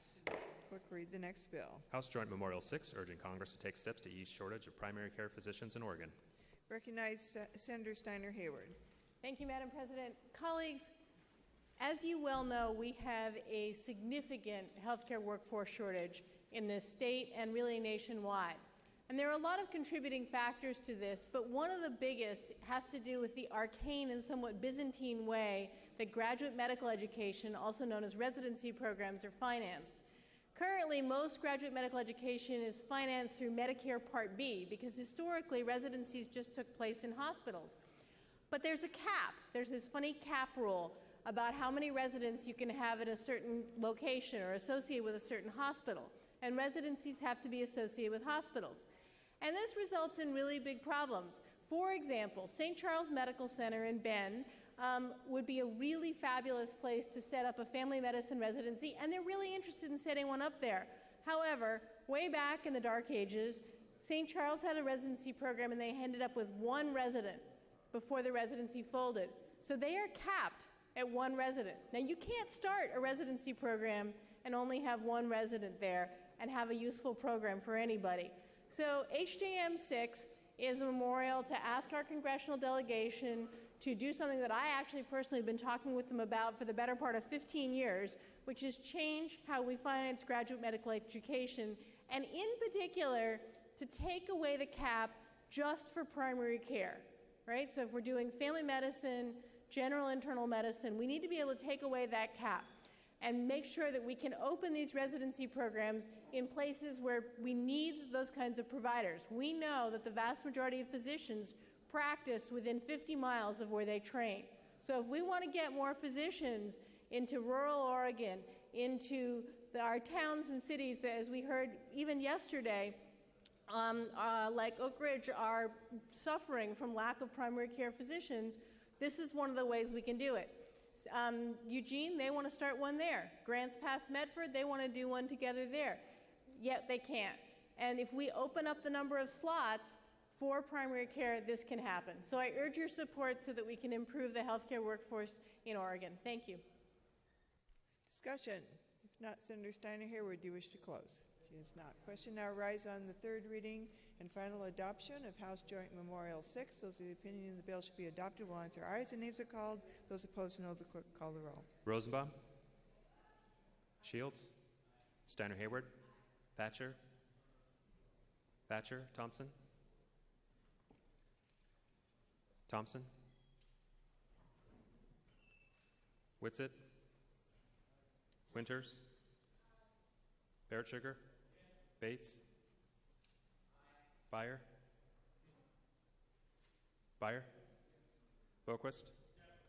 Passed. Clerk, read the next bill. House Joint Memorial 6, urging Congress to take steps to ease shortage of primary care physicians in Oregon. Recognize Senator Steiner Hayward. Thank you, Madam President. Colleagues, as you well know, we have a significant healthcare workforce shortage in this state and really nationwide. And there are a lot of contributing factors to this, but one of the biggest has to do with the arcane and somewhat Byzantine way that graduate medical education, also known as residency programs, are financed. Currently, most graduate medical education is financed through Medicare Part B because historically residencies just took place in hospitals. But there's a cap. There's this funny cap rule about how many residents you can have at a certain location or associated with a certain hospital. And residencies have to be associated with hospitals. And this results in really big problems. For example, St. Charles Medical Center in Bend would be a really fabulous place to set up a family medicine residency, and they're really interested in setting one up there. However, way back in the dark ages, St. Charles had a residency program and they ended up with one resident before the residency folded. So they are capped at one resident. Now, you can't start a residency program and only have one resident there and have a useful program for anybody. So HJM 6 is a memorial to ask our congressional delegation to do something that I actually personally have been talking with them about for the better part of 15 years, which is change how we finance graduate medical education, and in particular, to take away the cap just for primary care, right? So if we're doing family medicine, general internal medicine, we need to be able to take away that cap and make sure that we can open these residency programs in places where we need those kinds of providers. We know that the vast majority of physicians practice within 50 miles of where they train. So if we want to get more physicians into rural Oregon, into our towns and cities that, as we heard even yesterday, like Oak Ridge, are suffering from lack of primary care physicians, this is one of the ways we can do it. Eugene, they want to start one there. Grants Pass Medford, they want to do one together there. Yet they can't. And if we open up the number of slots for primary care, this can happen. So I urge your support so that we can improve the healthcare workforce in Oregon. Thank you. Discussion. If not, Senator Steiner Hayward, do you wish to close? She does not. Question now rise on the third reading and final adoption of House Joint Memorial 6. Those of the opinion the bill should be adopted will answer aye as the names are called. Those opposed, no. The clerk call the roll. Rosenbaum, Shields, Steiner Hayward, Thatcher, Thompson, Whitsitt, Winters, Barrett Sugar, Bates, Beyer, Boquist,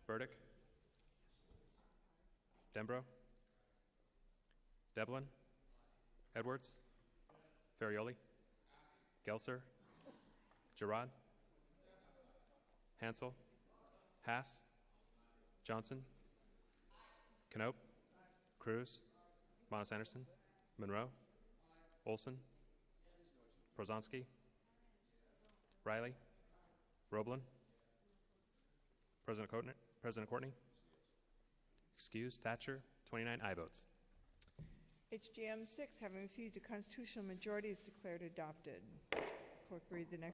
Burdick, Dembro, Devlin, Edwards, Ferrioli, Gelser, Girard, Hansel, Haas, Johnson, Knope, Cruz, Monis Anderson, Monroe, Olson, Prozonsky, Riley, Roblin, President Courtney, excused, Thatcher, 29 aye votes. HJM 6, having received a constitutional majority, is declared adopted. Clerk, read the next.